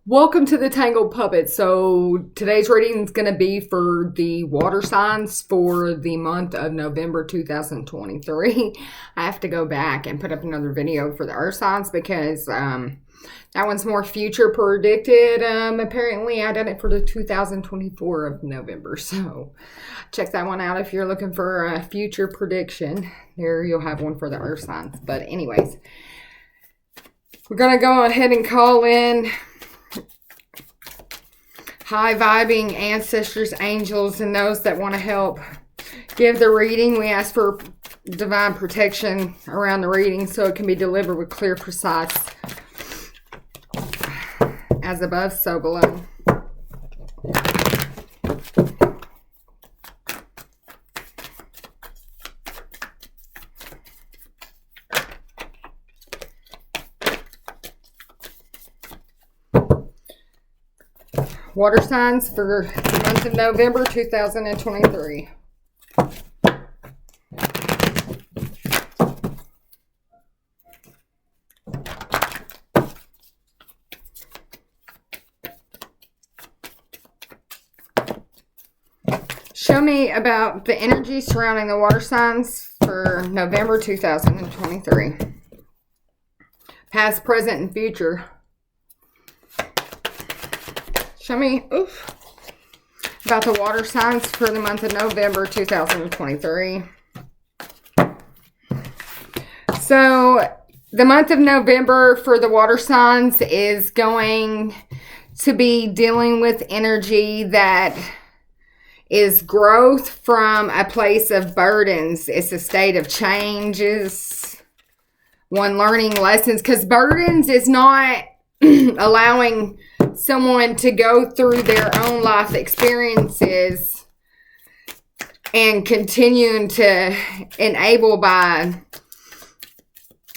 Welcome to the Tangled Puppet. So today's reading is going to be for the water signs for the month of November 2023. I have to go back and put up another video for the earth signs because that one's more future predicted. Apparently I did it for the 2024 of November. So check that one out if you're looking for a future prediction. There you'll have one for the earth signs. But anyways, we're going to go ahead and call in high vibing ancestors, angels, and those that want to help give the reading. We ask for divine protection around the reading so it can be delivered with clear, precise, as above, so below. Water signs for the month of November 2023. Show me about the energy surrounding the water signs for November 2023. Past, present, and future. Show me about the water signs for the month of November 2023. So the month of November for the water signs is going to be dealing with energy that is growth from a place of burdens. It's a state of changes, one learning lessons, because burdens is not allowing someone to go through their own life experiences and continuing to enable by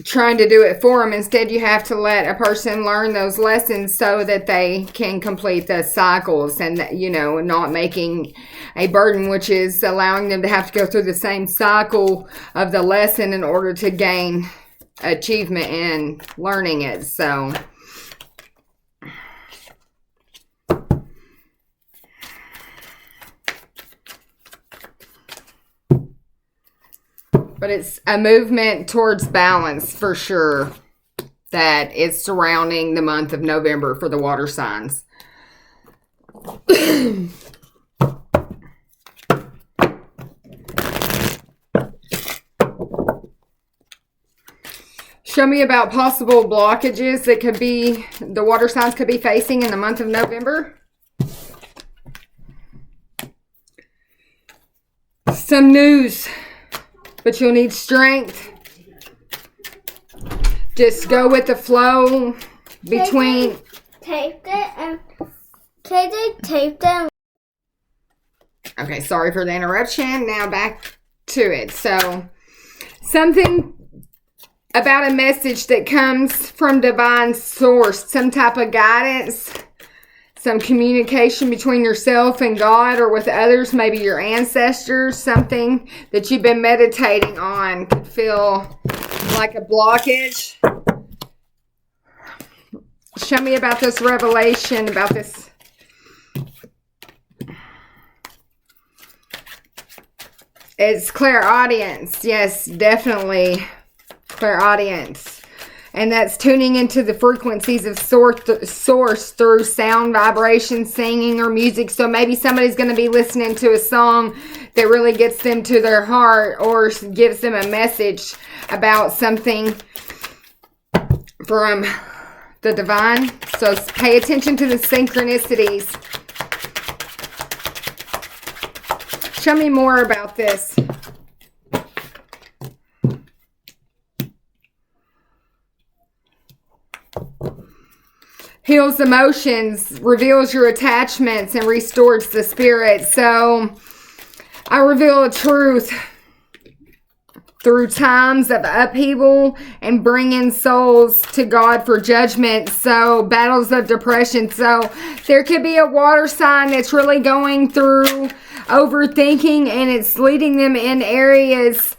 trying to do it for them. Instead, you have to let a person learn those lessons so that they can complete the cycles and, you know, not making a burden, which is allowing them to have to go through the same cycle of the lesson in order to gain achievement in learning it. So but it's a movement towards balance for sure that is surrounding the month of November for the water signs. Show me about possible blockages that could be, the water signs could be facing in the month of November. Some news. But you'll need strength. Just go with the flow between. Taped it and KJ taped it. Okay, sorry for the interruption. Now back to it. So, something about a message that comes from divine source, some type of guidance, some communication between yourself and God or with others, maybe your ancestors, something that you've been meditating on could feel like a blockage. Show me about this revelation, about this. It's clairaudience. Yes, definitely clairaudience. And that's tuning into the frequencies of source through sound, vibration, singing, or music. So maybe somebody's going to be listening to a song that really gets them to their heart or gives them a message about something from the divine. So pay attention to the synchronicities. Show me more about this. Heals emotions, reveals your attachments, and restores the spirit. So I reveal a truth through times of upheaval and bringing souls to God for judgment. So battles of depression. So there could be a water sign that's really going through overthinking, and it's leading them in areas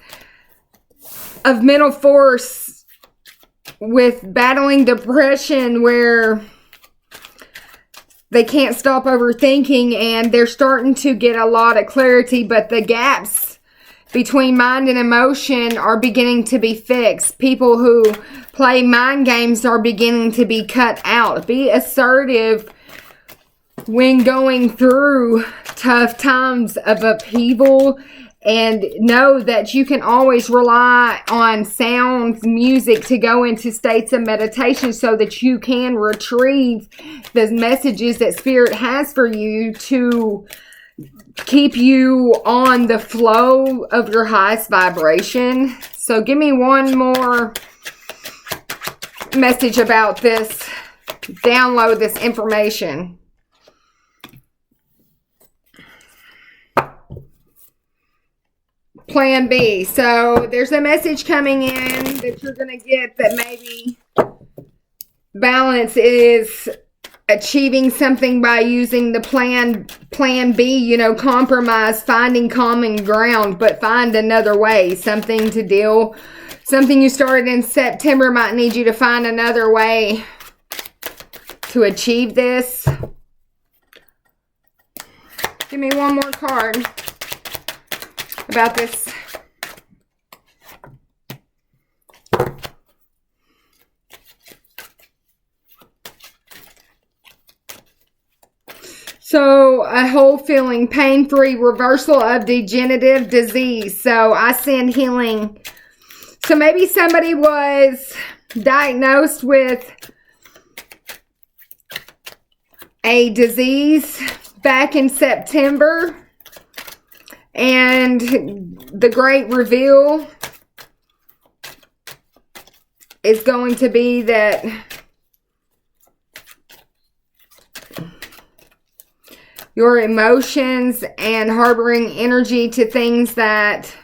of mental force with battling depression where they can't stop overthinking, and they're starting to get a lot of clarity, but the gaps between mind and emotion are beginning to be fixed. People who play mind games are beginning to be cut out. Be assertive when going through tough times of upheaval, and know that you can always rely on sound music to go into states of meditation so that you can retrieve the messages that Spirit has for you to keep you on the flow of your highest vibration. So give me one more message about this. Download this information. Plan B. So there's a message coming in that you're going to get that maybe balance is achieving something by using the plan B, you know, compromise, finding common ground, but find another way, something you started in September might need you to find another way to achieve this. Give me one more card about this. So, a whole feeling, pain-free, reversal of degenerative disease. So, I send healing. So, maybe somebody was diagnosed with a disease back in September. And the great reveal is going to be that your emotions and harboring energy to things that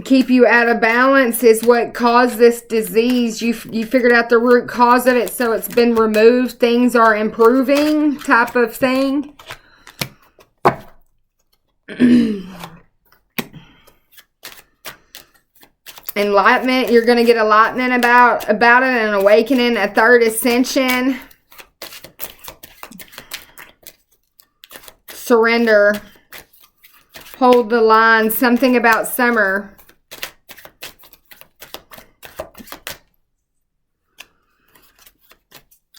keep you out of balance is what caused this disease. You figured out the root cause of it, so it's been removed. Things are improving, type of thing. Enlightenment. You're going to get enlightenment about it, an awakening, a third ascension. Surrender. Hold the line. Something about summer.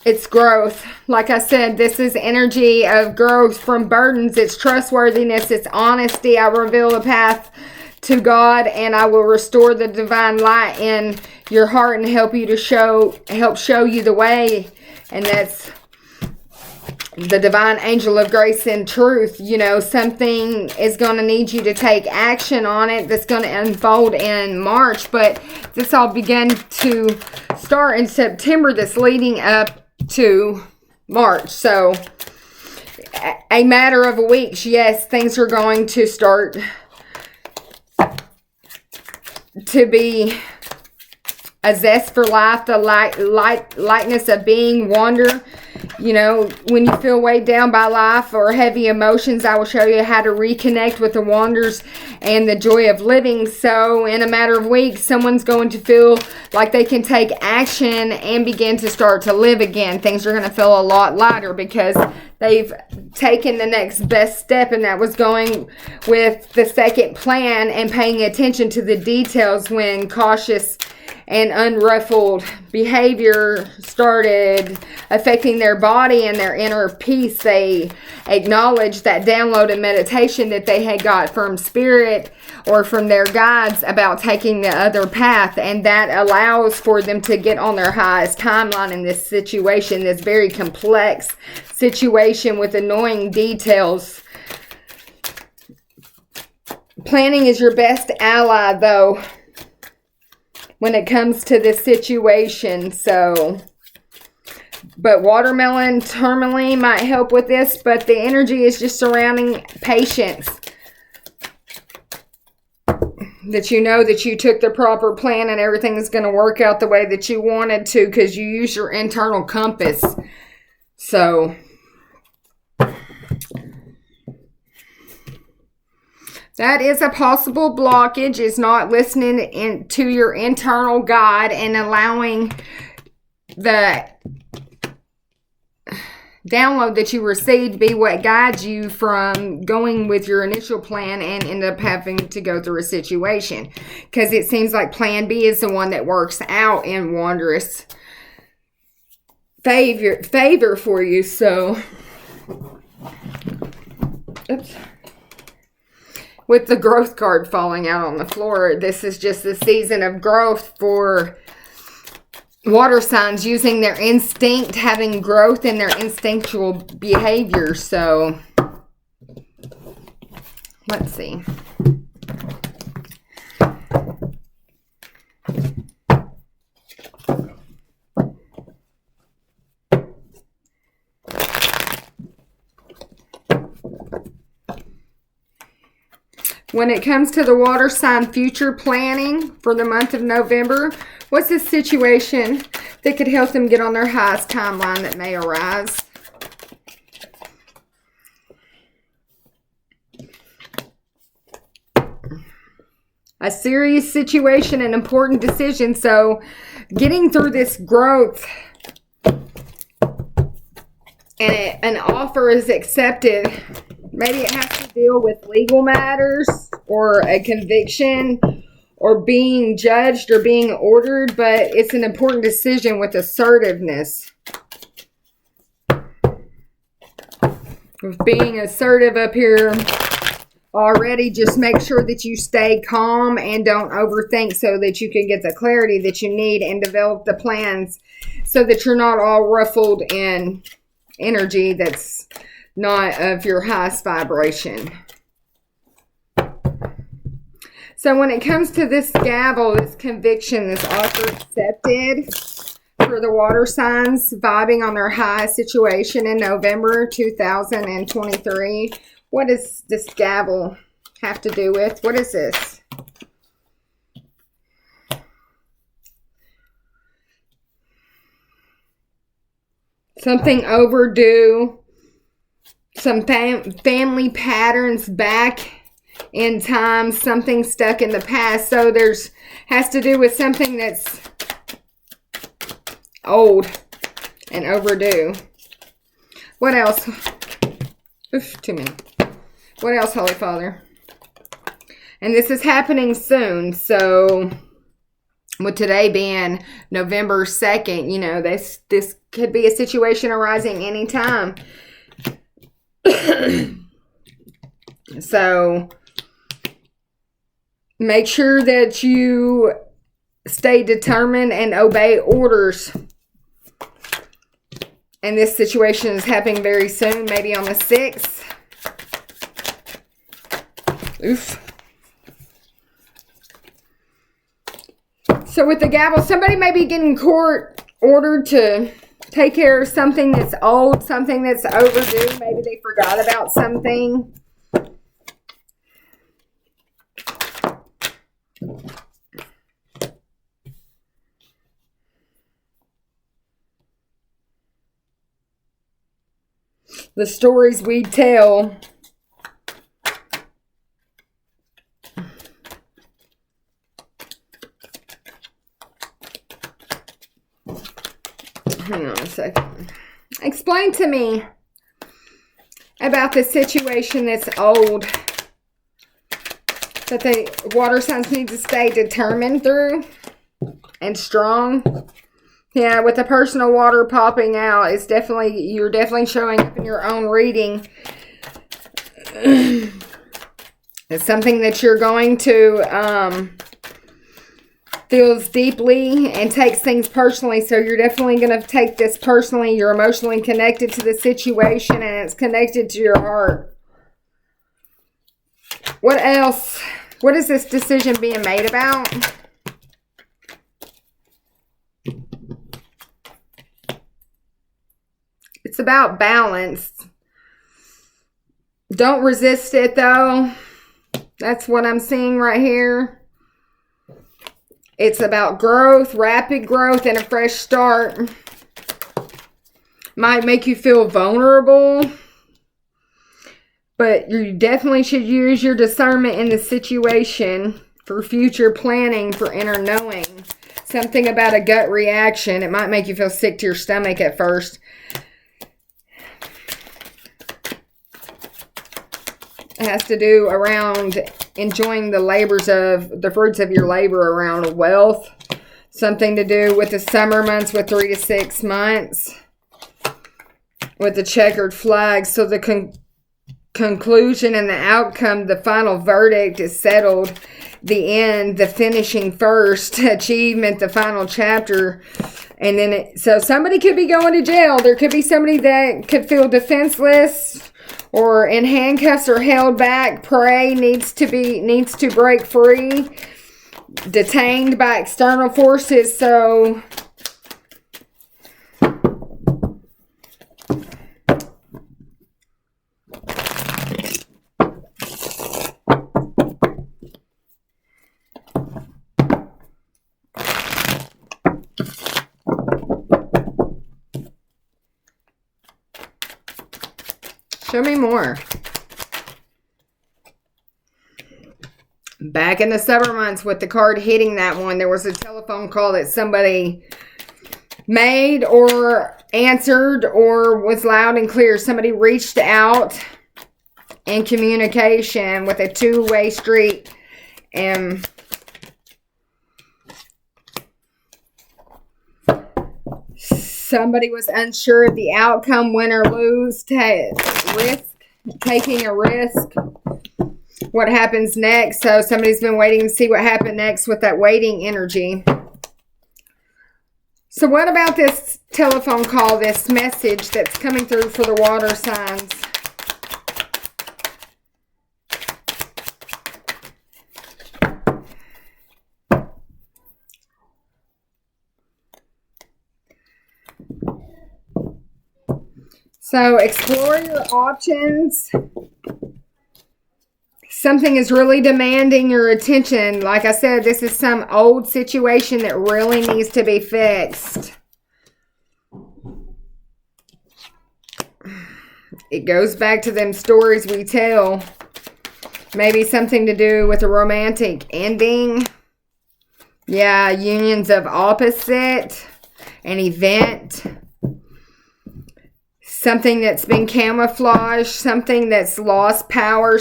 It's growth. Like I said, this is energy of growth from burdens. It's trustworthiness. It's honesty. I reveal a path to God, and I will restore the divine light in your heart and help you to help show you the way. And that's the divine angel of grace and truth. You know, something is going to need you to take action on it that's going to unfold in March, but this all began to start in September, that's leading up to March. So a matter of weeks, yes, things are going to start to be a zest for life, the lightness of being, wonder. You know, when you feel weighed down by life or heavy emotions, I will show you how to reconnect with the wonders and the joy of living. So in a matter of weeks, someone's going to feel like they can take action and begin to start to live again. Things are going to feel a lot lighter because they've taken the next best step, and that was going with the second plan and paying attention to the details when cautious and unruffled behavior started affecting their body and their inner peace. They acknowledged that downloaded meditation that they had got from Spirit or from their guides about taking the other path, and that allows for them to get on their highest timeline in this situation, this very complex situation with annoying details. Planning is your best ally, though, when it comes to this situation. So, but watermelon tourmaline might help with this, but the energy is just surrounding patience. That you know that you took the proper plan and everything is going to work out the way that you wanted to because you use your internal compass. So, that is a possible blockage, is not listening to your internal guide and allowing the download that you received be what guides you from going with your initial plan and end up having to go through a situation. Because it seems like plan B is the one that works out in wondrous favor for you. So, oops. With the growth card falling out on the floor, this is just the season of growth for water signs, using their instinct, having growth in their instinctual behavior. So, let's see. When it comes to the water sign future planning for the month of November, what's the situation that could help them get on their highest timeline that may arise? A serious situation, an important decision. So getting through this growth and an offer is accepted. Maybe it has to deal with legal matters or a conviction or being judged or being ordered, but it's an important decision with assertiveness. With being assertive up here already, just make sure that you stay calm and don't overthink so that you can get the clarity that you need and develop the plans so that you're not all ruffled in energy that's not of your highest vibration. So when it comes to this gavel, this conviction, this offer accepted for the water signs vibing on their high situation in November 2023, what does this gavel have to do with? What is this? Something overdue. Some family patterns back in time, something stuck in the past. So has to do with something that's old and overdue. What else? Oof, too many. What else, Holy Father? And this is happening soon. So with today being November 2nd, you know, this could be a situation arising anytime. So make sure that you stay determined and obey orders. And this situation is happening very soon, maybe on the 6th. Oof. So with the gavel, somebody may be getting court ordered to take care of something that's old, something that's overdue. Maybe they forgot about something. The stories we tell. Hang on a second. Explain to me about the situation that's old, that the water signs need to stay determined through and strong. Yeah, with the personal water popping out, you're definitely showing up in your own reading. It's something that you're going to feels deeply and takes things personally. So you're definitely going to take this personally. You're emotionally connected to the situation and it's connected to your heart. What else? What is this decision being made about? It's about balance. Don't resist it though. That's what I'm seeing right here. It's about growth, rapid growth, and a fresh start. Might make you feel vulnerable. But you definitely should use your discernment in the situation for future planning, for inner knowing. Something about a gut reaction. It might make you feel sick to your stomach at first. has to do around enjoying the fruits of your labor around wealth. Something to do with the summer months with 3 to 6 months. With the checkered flag. So the conclusion and the outcome, the final verdict is settled. The end, the finishing first, achievement, the final chapter. And then, so somebody could be going to jail. There could be somebody that could feel defenseless or in handcuffs or held back. Prey needs to break free. Detained by external forces. So show me more. Back in the summer months with the card hitting that one, there was a telephone call that somebody made or answered or was loud and clear. Somebody reached out in communication with a two-way street. And somebody was unsure of the outcome, win or lose, taking a risk. What happens next? So somebody's been waiting to see what happened next with that waiting energy. So what about this telephone call, this message that's coming through for the water signs? So explore your options. Something is really demanding your attention. Like I said, this is some old situation that really needs to be fixed. It goes back to them stories we tell. Maybe something to do with a romantic ending. Yeah, unions of opposite. An event. Something that's been camouflaged. Something that's lost power.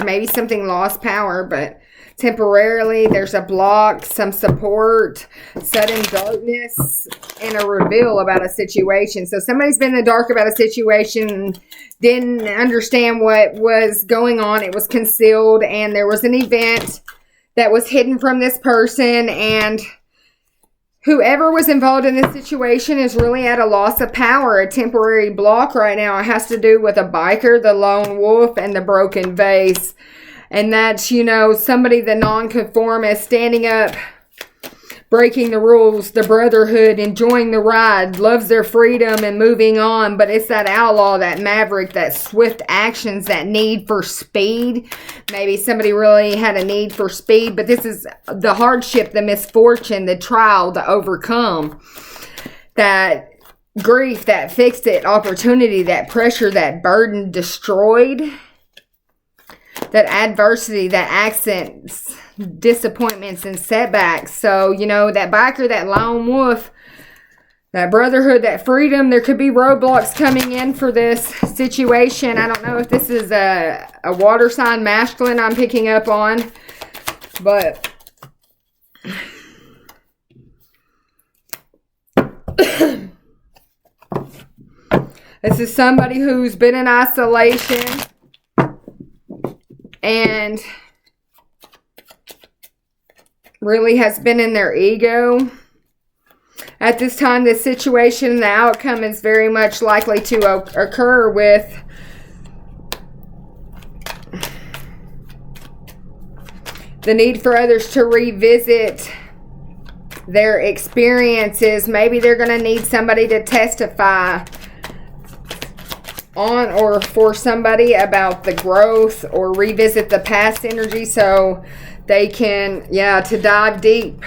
Maybe something lost power, but temporarily there's a block, some support, sudden darkness, and a reveal about a situation. So somebody's been in the dark about a situation, didn't understand what was going on. It was concealed, and there was an event that was hidden from this person, and whoever was involved in this situation is really at a loss of power, a temporary block right now. It has to do with a biker, the lone wolf, and the broken vase. And that's, somebody, the nonconformist, standing up, breaking the rules, the brotherhood, enjoying the ride, loves their freedom and moving on. But it's that outlaw, that maverick, that swift actions, that need for speed. Maybe somebody really had a need for speed, but this is the hardship, the misfortune, the trial to overcome. That grief, that fixed it opportunity, that pressure, that burden destroyed. That adversity, that accents, disappointments, and setbacks. So, that biker, that lone wolf, that brotherhood, that freedom, there could be roadblocks coming in for this situation. I don't know if this is a water sign masculine I'm picking up on, but this is somebody who's been in isolation and really has been in their ego. At this time, the situation, the outcome is very much likely to occur with the need for others to revisit their experiences. Maybe they're going to need somebody to testify on or for somebody about the growth or revisit the past energy so they can, to dive deep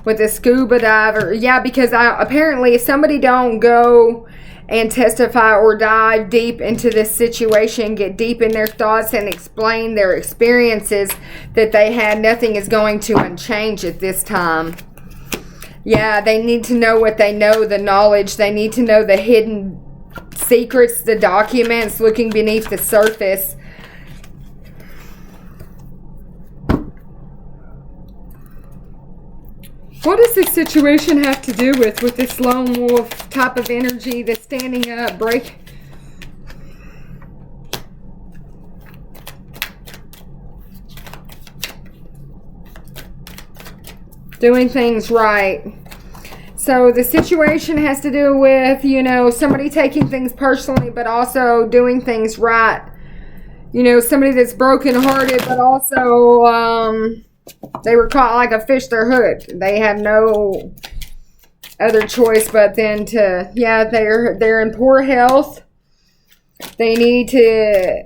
with a scuba diver. Yeah, because apparently if somebody don't go and testify or dive deep into this situation, get deep in their thoughts and explain their experiences that they had, nothing is going to unchange at this time. Yeah, they need to know what they know, the knowledge. They need to know the hidden secrets, the documents, looking beneath the surface. What does this situation have to do with this lone wolf type of energy that's standing up, doing things right? So the situation has to do with, you know, somebody taking things personally, but also doing things right. You know, somebody that's brokenhearted, but also they were caught like a fish. They're hooked. They have no other choice but then to, yeah, they're in poor health. They need to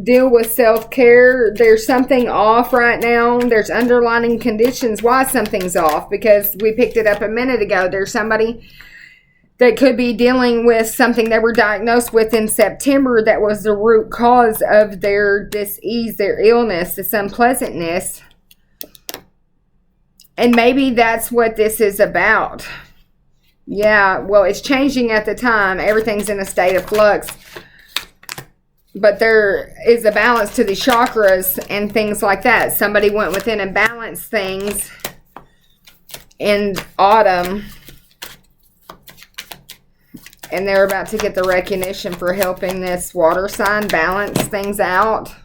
deal with self-care. There's something off right now. There's underlying conditions why something's off, because we picked it up a minute ago. There's somebody that could be dealing with something they were diagnosed with in September that was the root cause of their dis-ease, their illness, this unpleasantness. And maybe that's what this is about. Yeah, well, it's changing at the time. Everything's in a state of flux. But there is a balance to the chakras and things like that. Somebody went within and balanced things in autumn. And they're about to get the recognition for helping this water sign balance things out.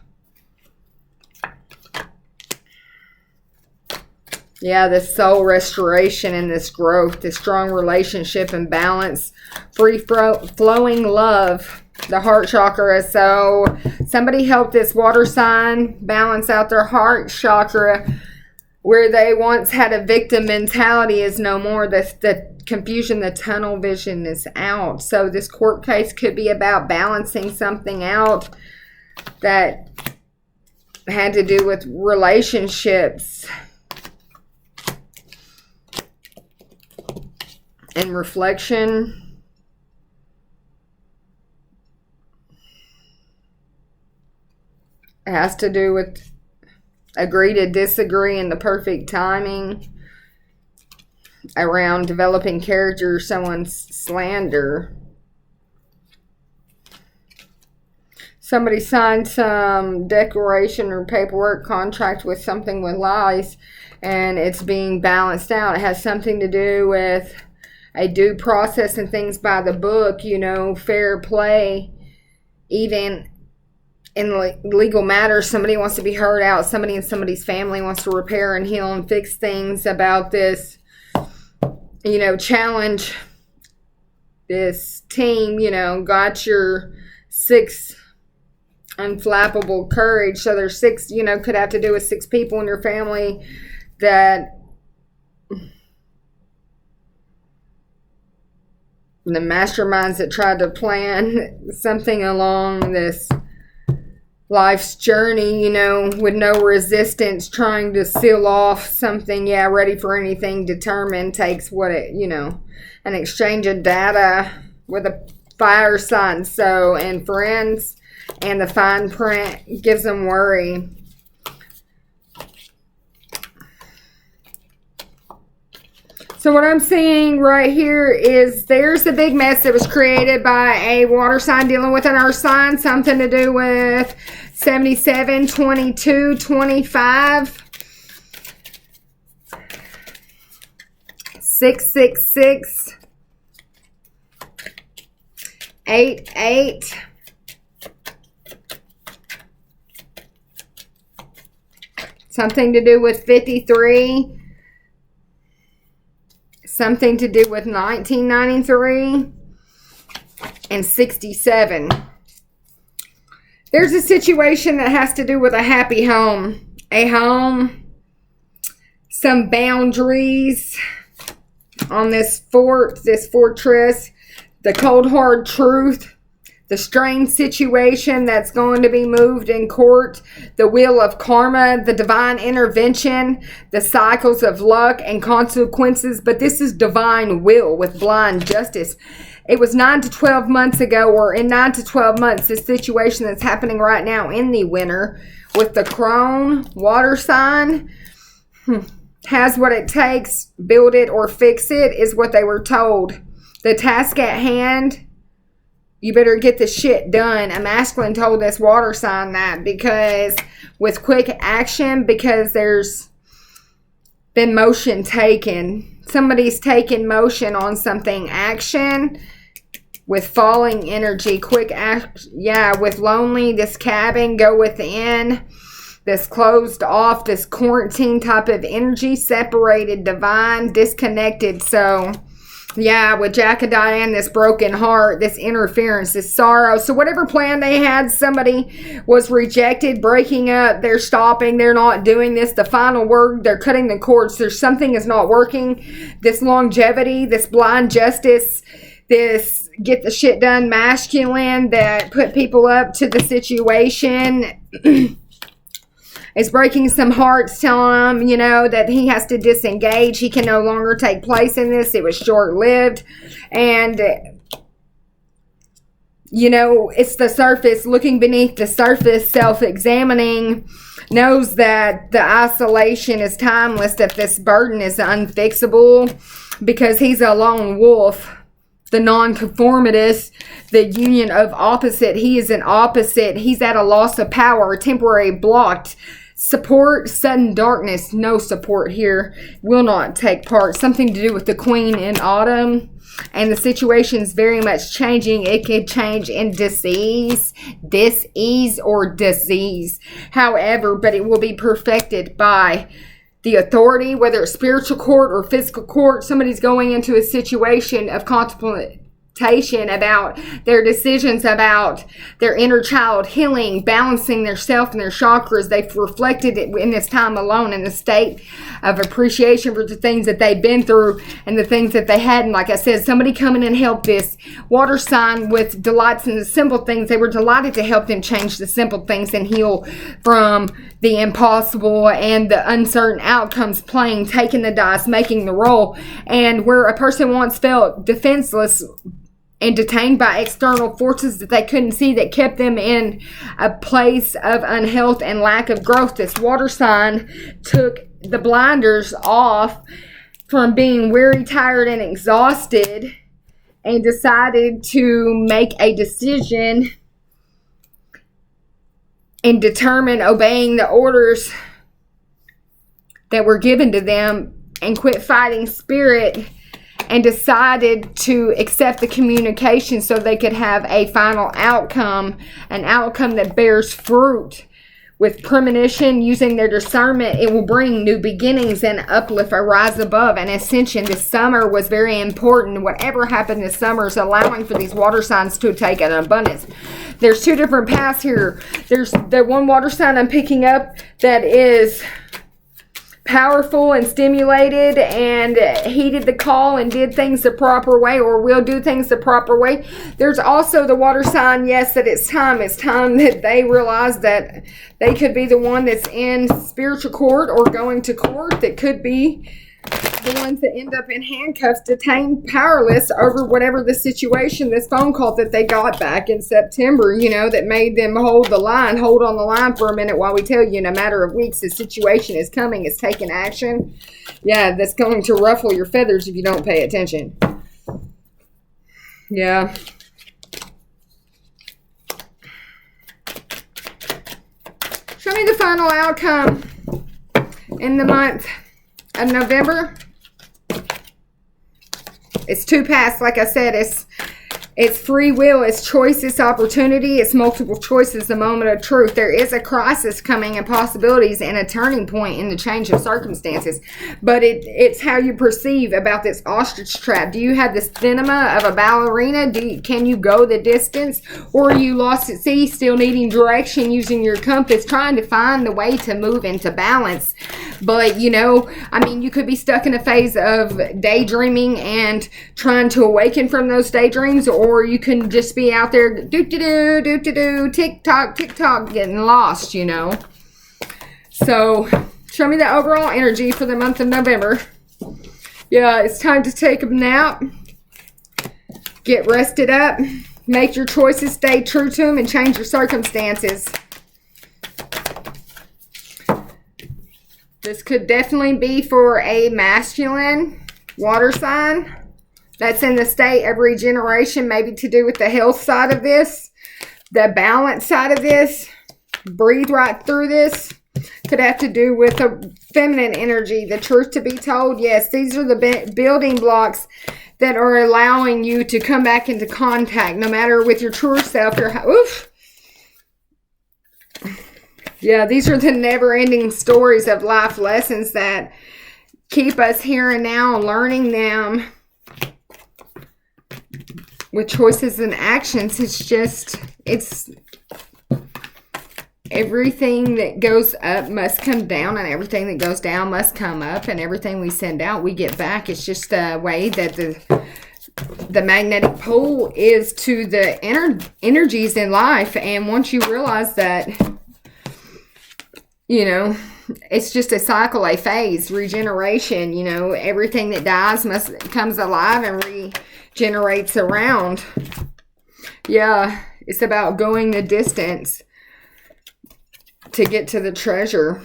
Yeah, this soul restoration and this growth, this strong relationship and balance, free flowing love, the heart chakra. So somebody helped this water sign balance out their heart chakra, where they once had a victim mentality is no more. The confusion, the tunnel vision is out. So this court case could be about balancing something out that had to do with relationships and reflection. It has to do with agree to disagree and the perfect timing around developing character, someone's slander. Somebody signed some declaration or paperwork contract with something with lies, and it's being balanced out. It has something to do with a due process and things by the book, you know, fair play. Even in legal matters, somebody wants to be heard out. Somebody in somebody's family wants to repair and heal and fix things about this, you know, challenge this team, you know, got your 6 unflappable courage. So there's 6, you know, could have to do with 6 people in your family that the masterminds that tried to plan something along this life's journey, you know, with no resistance, trying to seal off something, yeah, ready for anything, determined, takes what it, you know, an exchange of data with a fire sign. So, and friends, and the fine print gives them worry. So what I'm seeing right here is there's a big mess that was created by a water sign dealing with an earth sign. Something to do with 77, 22, 25, 666, 88. Something to do with 53. Something to do with 1993 and 67. There's a situation that has to do with a happy home. A home, some boundaries on this fort, this fortress, the cold hard truth, the strange situation that's going to be moved in court, the wheel of karma, the divine intervention, the cycles of luck and consequences. But this is divine will with blind justice. It was 9 to 12 months ago, or in 9 to 12 months, this situation that's happening right now in the winter with the crone water sign has what it takes. Build it or fix it is what they were told. The task at hand, you better get the shit done. A masculine told this water sign that, because with quick action, because there's been motion taken. Somebody's taken motion on something. Action with falling energy. Quick action. Yeah, with lonely, this cabin, go within. This closed off, this quarantine type of energy. Separated, divine, disconnected. So yeah, with Jack of Diane, this broken heart, this interference, this sorrow. So whatever plan they had, somebody was rejected, breaking up, they're stopping, they're not doing this. The final word, they're cutting the cords. There's something is not working. This longevity, this blind justice, this get the shit done masculine that put people up to the situation. It's breaking some hearts, telling him, you know, that he has to disengage. He can no longer take place in this. It was short-lived. And, you know, it's the surface, looking beneath the surface, self-examining, knows that the isolation is timeless, that this burden is unfixable, because he's a lone wolf. The nonconformitist, the union of opposite. He is an opposite. He's at a loss of power, temporary blocked. Support, sudden darkness, no support here, will not take part. Something to do with the Queen in autumn. And the situation is very much changing. It could change in disease or disease. However, but it will be perfected by the authority, whether it's spiritual court or physical court. Somebody's going into a situation of contemplation about their decisions, about their inner child healing, balancing their self and their chakras. They've reflected it in this time alone, in the state of appreciation for the things that they've been through and the things that they hadn't. Like I said, somebody come in and help this water sign with delights in the simple things. They were delighted to help them change the simple things and heal from the impossible and the uncertain outcomes, playing, taking the dice, making the roll. And where a person once felt defenseless and detained by external forces that they couldn't see, that kept them in a place of unhealth and lack of growth, this water sign took the blinders off from being weary, tired, and exhausted, and decided to make a decision and determine obeying the orders that were given to them, and quit fighting spirit, and decided to accept the communication so they could have a final outcome, an outcome that bears fruit. With premonition, using their discernment, it will bring new beginnings and uplift, a rise above, an ascension. This summer was very important. Whatever happened this summer is allowing for these water signs to take an abundance. There's two different paths here. There's the one water sign I'm picking up that is powerful and stimulated and heeded the call and did things the proper way, or will do things the proper way. There's also the water sign, yes, that it's time that they realize that they could be the one that's in spiritual court or going to court, that could be the ones that end up in handcuffs, detained, powerless over whatever the situation, this phone call that they got back in September, you know, that made them hold on the line for a minute while we tell you in a matter of weeks the situation is coming, it's taking action. Yeah, that's going to ruffle your feathers if you don't pay attention. Yeah. Show me the final outcome in the month of November. It's two paths. Like I said, it's free will, it's choice, it's opportunity, it's multiple choices, the moment of truth. There is a crisis coming and possibilities and a turning point in the change of circumstances. But it's how you perceive about this ostrich trap. Do you have the stamina of a ballerina? Can you go the distance? Or are you lost at sea, still needing direction, using your compass, trying to find the way to move into balance? But, you know, I mean, you could be stuck in a phase of daydreaming and trying to awaken from those daydreams, or you can just be out there do-do-do, tick-tock, getting lost, you know. So, show me the overall energy for the month of November. Yeah, it's time to take a nap. Get rested up. Make your choices, stay true to them, and change your circumstances. This could definitely be for a masculine water sign. That's in the state of regeneration, maybe to do with the health side of this, the balance side of this. Breathe right through this. Could have to do with a feminine energy. The truth to be told, yes, these are the building blocks that are allowing you to come back into contact, no matter with your true self. Yeah, these are the never-ending stories of life lessons that keep us here and now, learning them with choices and actions. It's everything that goes up must come down, and everything that goes down must come up, and everything we send out, we get back. It's just a way that the magnetic pole is to the energies in life. And once you realize that, you know, it's just a cycle, a phase, regeneration. You know, everything that dies comes alive and regenerates around. Yeah, it's about going the distance to get to the treasure.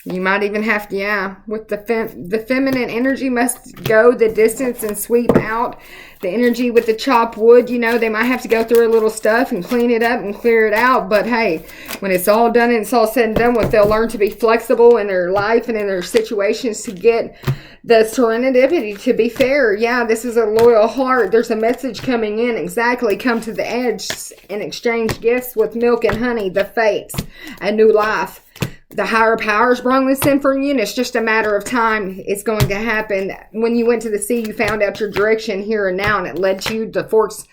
You might even have to, yeah, with the feminine energy must go the distance and sweep out the energy with the chopped wood. You know, they might have to go through a little stuff and clean it up and clear it out. But hey, when it's all done and it's all said and done with, they'll learn to be flexible in their life and in their situations to get the serenity to be fair. Yeah, this is a loyal heart. There's a message coming in. Exactly. Come to the edge and exchange gifts with milk and honey. The fates. A new life. The higher powers brought this in for you, and it's just a matter of time. It's going to happen. When you went to the sea, you found out your direction here and now, and it led you. The forks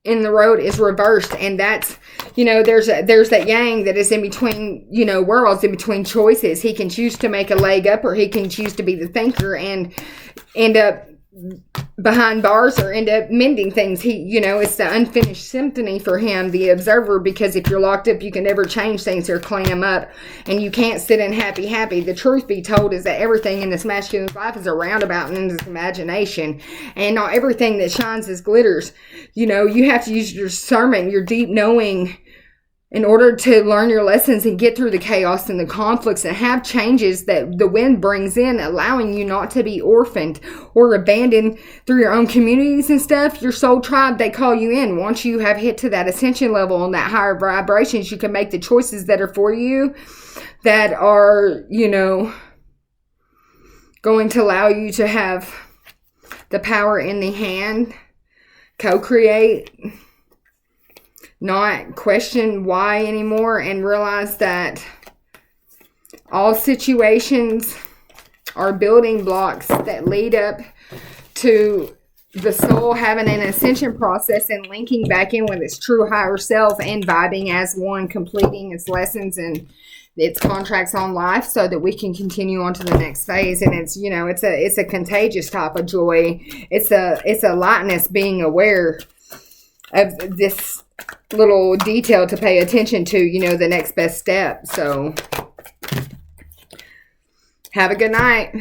in the road is reversed, and that's, you know, there's that yang that is in between, you know, worlds, in between choices. He can choose to make a leg up, or he can choose to be the thinker and end up behind bars or end up mending things. He, you know, it's the unfinished symphony for him, the observer, because if you're locked up, you can never change things or clean them up, and you can't sit in happy. The truth be told is that everything in this masculine life is a roundabout and in this imagination, and not everything that shines is glitters. You know, you have to use your discernment, your deep knowing, in order to learn your lessons and get through the chaos and the conflicts and have changes that the wind brings in, allowing you not to be orphaned or abandoned through your own communities and stuff. Your soul tribe, they call you in. Once you have hit to that ascension level and that higher vibrations, you can make the choices that are for you, that are, you know, going to allow you to have the power in the hand, co-create, not question why anymore, and realize that all situations are building blocks that lead up to the soul having an ascension process and linking back in with its true higher self and vibing as one, completing its lessons and its contracts on life, so that we can continue on to the next phase. And it's, you know, it's a contagious type of joy. It's a lightness, being aware of this little detail to pay attention to, you know, the next best step. So have a good night.